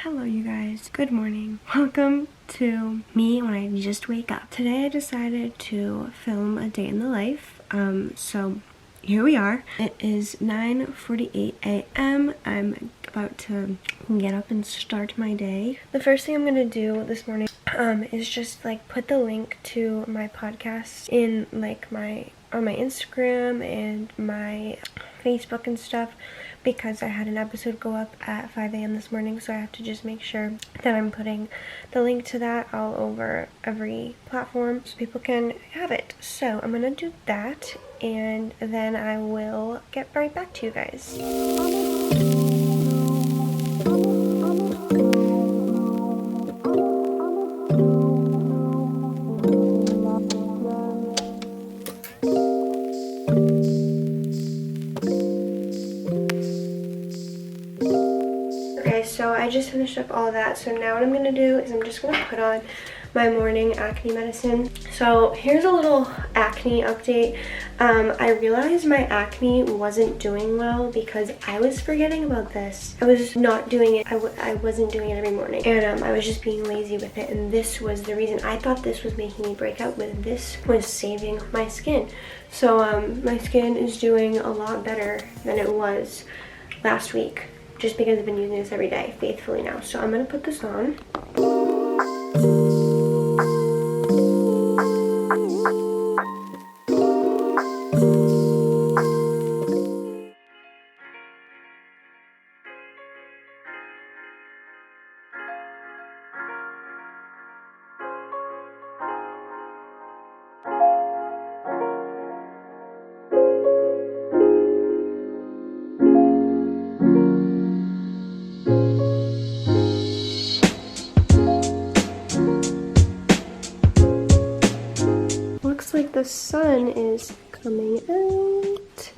Hello you guys, good morning. Welcome to me when I just wake up. Today I decided to film a day in the life. So here we are. It is 9:48 a.m. I'm about to get up and start my day. The first thing I'm gonna do this morning is just like put the link to my podcast in like on my Instagram and my Facebook and stuff, because I had an episode go up at 5 a.m. this morning, so I have to just make sure that I'm putting the link to that all over every platform so people can have it. So I'm gonna do that, and then I will get right back to you guys. So I just finished up all of that. So now what I'm gonna do is I'm just gonna put on my morning acne medicine. So here's a little acne update. I realized my acne wasn't doing well because I was forgetting about this. I was not doing it. I wasn't doing it every morning, and I was just being lazy with it, and this was the reason. I thought this was making me break out, but this was saving my skin. So my skin is doing a lot better than it was last week, just because I've been using this every day faithfully now. So I'm gonna put this on. Looks like the sun is coming out.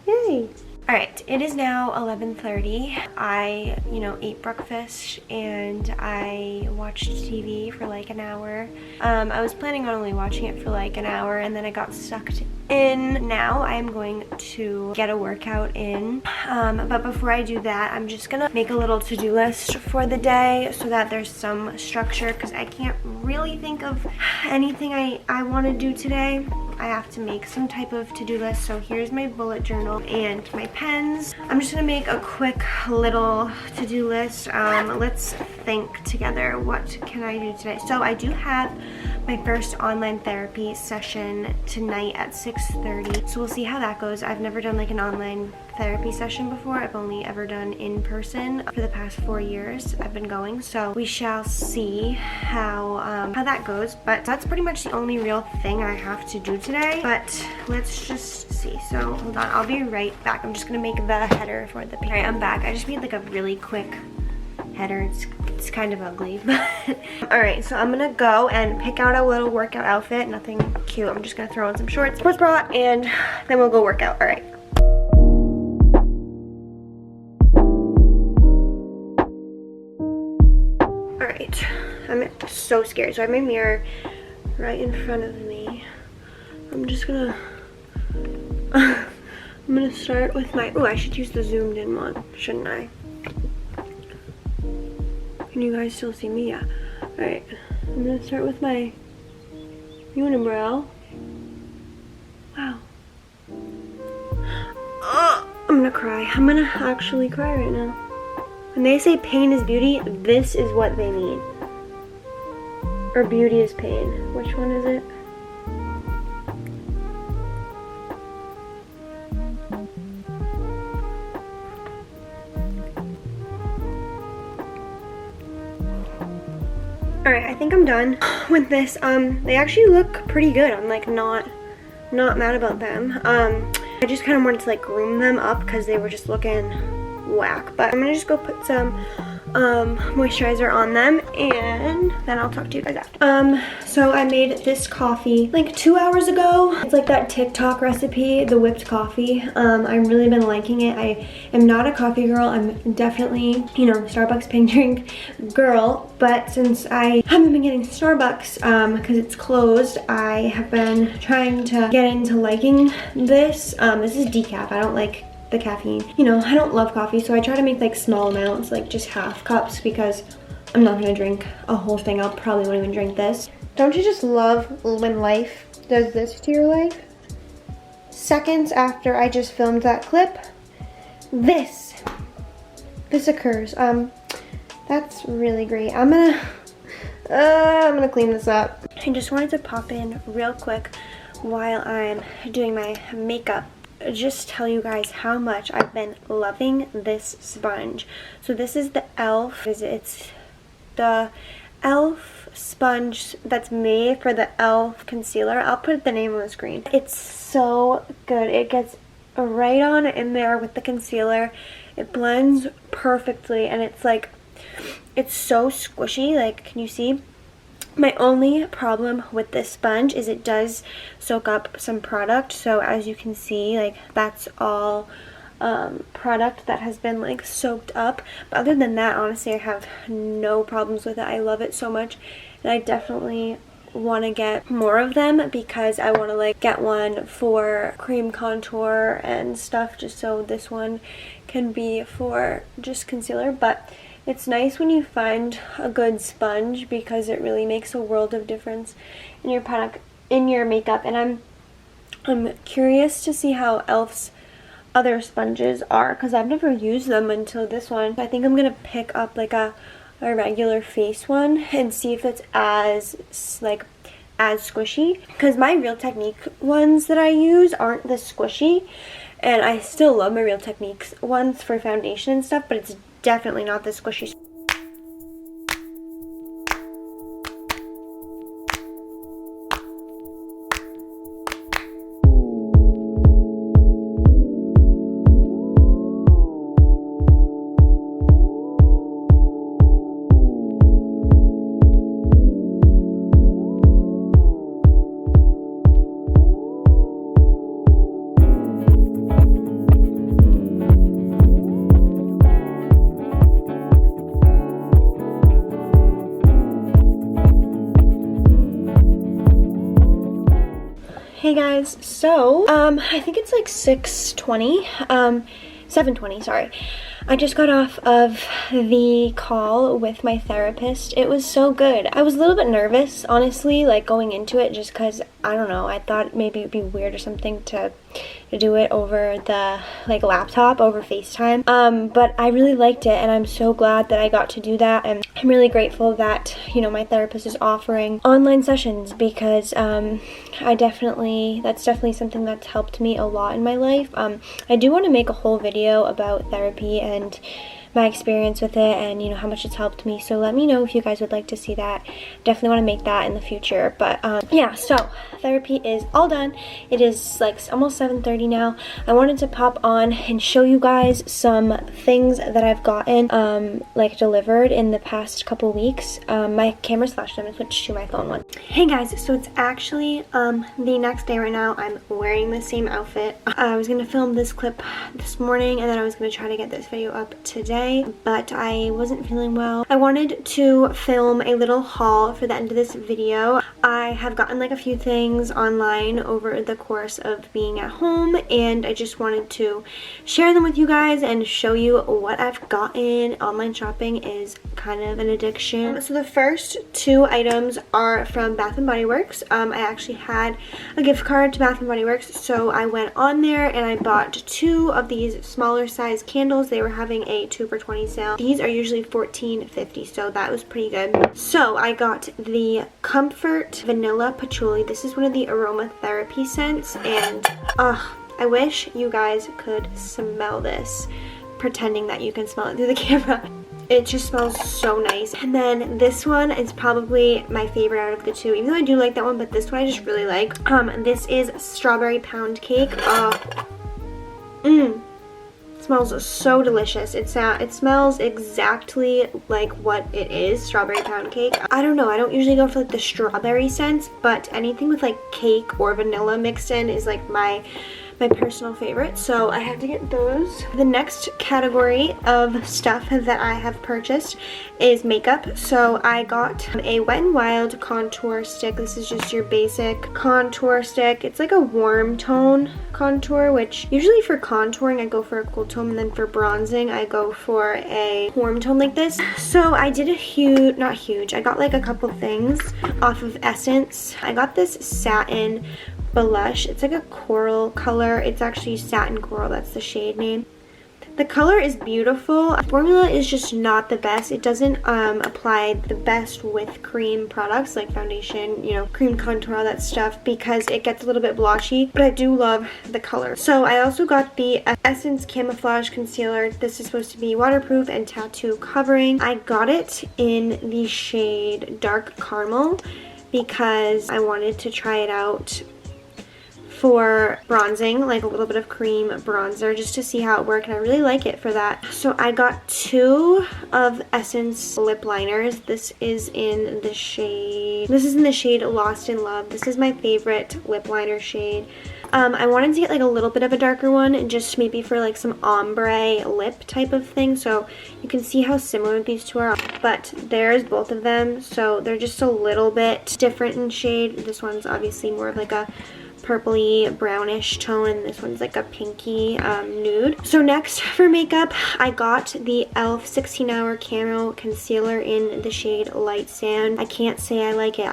Yay! Alright, it is now 11:30. I, ate breakfast and I watched TV for like an hour. I was planning on only watching it for like an hour, and then I got sucked in. Now I'm going to get a workout in. But before I do that, I'm just gonna make a little to-do list for the day so that there's some structure, because I can't really think of anything I want to do today. I have to make some type of to-do list. So here's my bullet journal and my pens. I'm just gonna make a quick little to-do list. Let's think together, what can I do today? So I do have my first online therapy session tonight at 6:30. So we'll see how that goes. I've never done like an online therapy session before. I've only ever done in person for the past 4 years I've been going. So we shall see how that goes. But that's pretty much the only real thing I have to do today. But let's just see. So hold on, I'll be right back. I'm just gonna make the header for the page. Alright, I'm back. I just made like a really quick header. It's kind of ugly, but alright, so I'm gonna go and pick out a little workout outfit. Nothing cute. I'm just gonna throw on some shorts, sports bra, and then we'll go work out. Alright. Alright, I'm so scared. So I have my mirror right in front of me. I'm just gonna I'm gonna start with my, I should use the zoomed in one, shouldn't I? Can you guys still see me? Yeah. Alright, I'm gonna start with my unibrow. Wow. I'm gonna cry. I'm gonna actually cry right now. When they say pain is beauty, this is what they mean. Or beauty is pain. Which one is it? Alright, I think I'm done with this. They actually look pretty good. I'm like not mad about them. I just kind of wanted to like groom them up because they were just looking whack. But I'm gonna just go put some moisturizer on them, and then I'll talk to you guys after. So I made this coffee like 2 hours ago. It's like that TikTok recipe, the whipped coffee. I've really been liking it. I am not a coffee girl. I'm definitely, Starbucks pink drink girl, but since I haven't been getting Starbucks because it's closed, I have been trying to get into liking this. This is decaf. I don't like the caffeine. You know, I don't love coffee, so I try to make like small amounts, like just half cups, because I'm not gonna drink a whole thing. I'll probably won't even drink this. Don't you just love when life does this to your life? Seconds after I just filmed that clip, this occurs. That's really great. I'm gonna clean this up. I just wanted to pop in real quick while I'm doing my makeup. Just tell you guys how much I've been loving this sponge. So this is the e.l.f. It's the e.l.f. sponge that's made for the e.l.f. concealer. I'll put the name on the screen. It's so good. It gets right on in there with the concealer. It blends perfectly, and it's like, it's so squishy. Like, can you see? My only problem with this sponge is it does soak up some product. So as you can see, like, that's all product that has been like soaked up. But other than that, honestly, I have no problems with it. I love it so much, and I definitely want to get more of them, because I want to like get one for cream contour and stuff, just so this one can be for just concealer. But it's nice when you find a good sponge, because it really makes a world of difference in your product, in your makeup. And I'm curious to see how e.l.f.'s other sponges are, because I've never used them until this one. I think I'm gonna pick up like a regular face one and see if it's as squishy, because my Real Technique ones that I use aren't this squishy, and I still love my Real Techniques ones for foundation and stuff, but it's definitely not this squishy. Hey guys, so I think it's like 6:20, 7:20, sorry. I just got off of the call with my therapist. It was so good. I was a little bit nervous, honestly, like going into it, just because, I don't know, I thought maybe it'd be weird or something to do it over the like laptop, over FaceTime. But I really liked it, and I'm so glad that I got to do that. And I'm really grateful that, you know, my therapist is offering online sessions, because that's definitely something that's helped me a lot in my life. I do want to make a whole video about therapy and my experience with it, and, you know, how much it's helped me. So let me know if you guys would like to see that. Definitely want to make that in the future. But yeah, so therapy is all done. It is like almost 7:30 now. I wanted to pop on and show you guys some things that I've gotten like delivered in the past couple weeks. My camera's flashed. I'm gonna switch to my phone one. Hey guys, so it's actually the next day right now. I'm wearing the same outfit. I was gonna film this clip this morning, and then I was gonna try to get this video up today, but I wasn't feeling well. I wanted to film a little haul for the end of this video. I have gotten like a few things online over the course of being at home, and I just wanted to share them with you guys and show you what I've gotten. Online shopping is kind of an addiction. So the first two items are from Bath & Body Works. I actually had a gift card to Bath & Body Works, so I went on there and I bought two of these smaller size candles. They were having a 2 for $20 sale. These are usually $14.50, so that was pretty good. So I got the Comfort Vanilla Patchouli. This is one of the aromatherapy scents, and I wish you guys could smell this, pretending that you can smell it through the camera. It just smells so nice. And then this one is probably my favorite out of the two, even though I do like that one, but this one I just really like. This is Strawberry Pound Cake. Smells so delicious. It smells exactly like what it is, strawberry pound cake. I don't know, I don't usually go for like the strawberry scents, but anything with like cake or vanilla mixed in is like my my personal favorite, so I have to get those. The next category of stuff that I have purchased is makeup. So I got a Wet n Wild contour stick. This is just your basic contour stick. It's like a warm tone contour, which usually for contouring I go for a cool tone, and then for bronzing I go for a warm tone like this. So I did I got like a couple things off of Essence. I got this satin blush. It's like a coral color. It's actually satin coral, that's the shade name. The color is beautiful. The formula is just not the best. It doesn't apply the best with cream products like foundation, you know, cream contour, all that stuff, because it gets a little bit blotchy, but I do love the color. So I also got the Essence Camouflage Concealer. This is supposed to be waterproof and tattoo covering. I got it in the shade Dark Caramel because I wanted to try it out for bronzing, like a little bit of cream bronzer, just to see how it worked, and I really like it for that. So I got 2 of Essence lip liners. This is in the shade Lost in Love. This is my favorite lip liner shade. I wanted to get like a little bit of a darker one, just maybe for like some ombre lip type of thing, so you can see how similar these two are, but there's both of them, so they're just a little bit different in shade. This one's obviously more of like a purpley brownish tone, and this one's like a pinky nude. So next for makeup, I got the e.l.f. 16-Hour Camo Concealer in the shade Light Sand. I can't say I like it.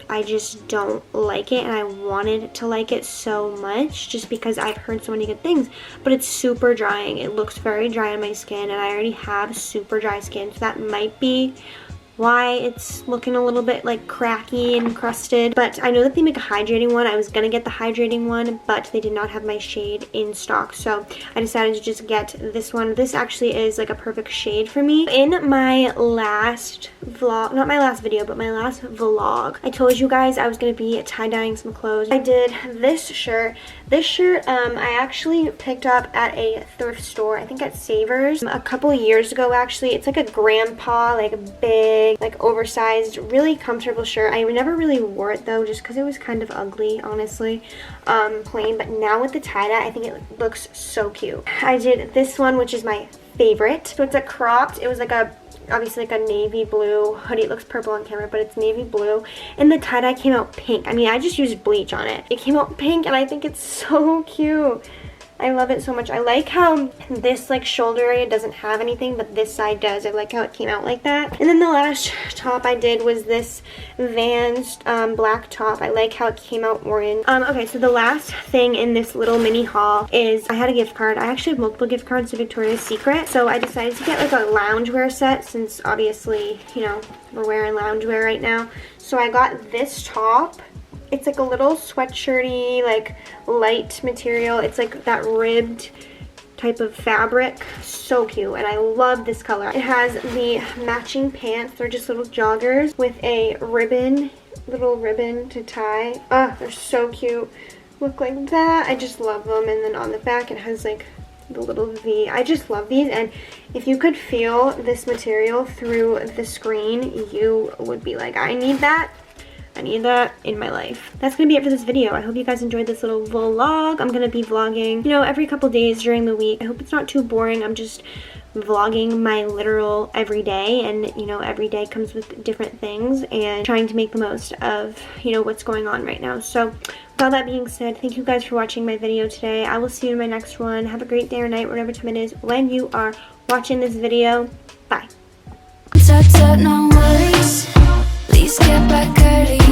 I just don't like it, and I wanted to like it so much just because I've heard so many good things, but it's super drying. It looks very dry on my skin, and I already have super dry skin, so that might be why it's looking a little bit like cracky and crusted. But I know that they make a hydrating one. I was gonna get the hydrating one, but they did not have my shade in stock, so I decided to just get this one. This actually is like a perfect shade for me. In my last vlog, not my last video, but my last vlog, I told you guys I was gonna be tie-dyeing some clothes. I did this shirt. This shirt I actually picked up at a thrift store, I think at Savers, a couple years ago actually. It's like a grandpa, like a big, like oversized, really comfortable shirt. I never really wore it though, just because it was kind of ugly, honestly, plain. But now with the tie-dye, I think it looks so cute. I did this one, which is my favorite. So it's a cropped, it was like a, obviously like a navy blue hoodie. It looks purple on camera, but it's navy blue, and the tie-dye came out pink. I mean, I just used bleach on it. It came out pink, and I think it's so cute. I love it so much. I like how this like shoulder area doesn't have anything, but this side does. I like how it came out like that. And then the last top I did was this Vans black top. I like how it came out orange. Okay, so the last thing in this little mini haul is I had a gift card. I actually have multiple gift cards to Victoria's Secret, so I decided to get like a loungewear set, since obviously, you know, we're wearing loungewear right now. So I got this top. It's like a little sweatshirty, like light material. It's like that ribbed type of fabric. So cute, and I love this color. It has the matching pants. They're just little joggers with a ribbon, little ribbon to tie. Ah, they're so cute. Look like that. I just love them. And then on the back it has like the little V. I just love these, and if you could feel this material through the screen, you would be like, I need that. I need that in my life. That's gonna be it for this video. I hope you guys enjoyed this little vlog. I'm gonna be vlogging, you know, every couple days during the week. I hope it's not too boring. I'm just vlogging my literal everyday, and you know, every day comes with different things, and trying to make the most of, you know, what's going on right now. So with all that being said, thank you guys for watching my video today. I will see you in my next one. Have a great day or night, whatever time it is when you are watching this video. Bye. No worries. Please get back early.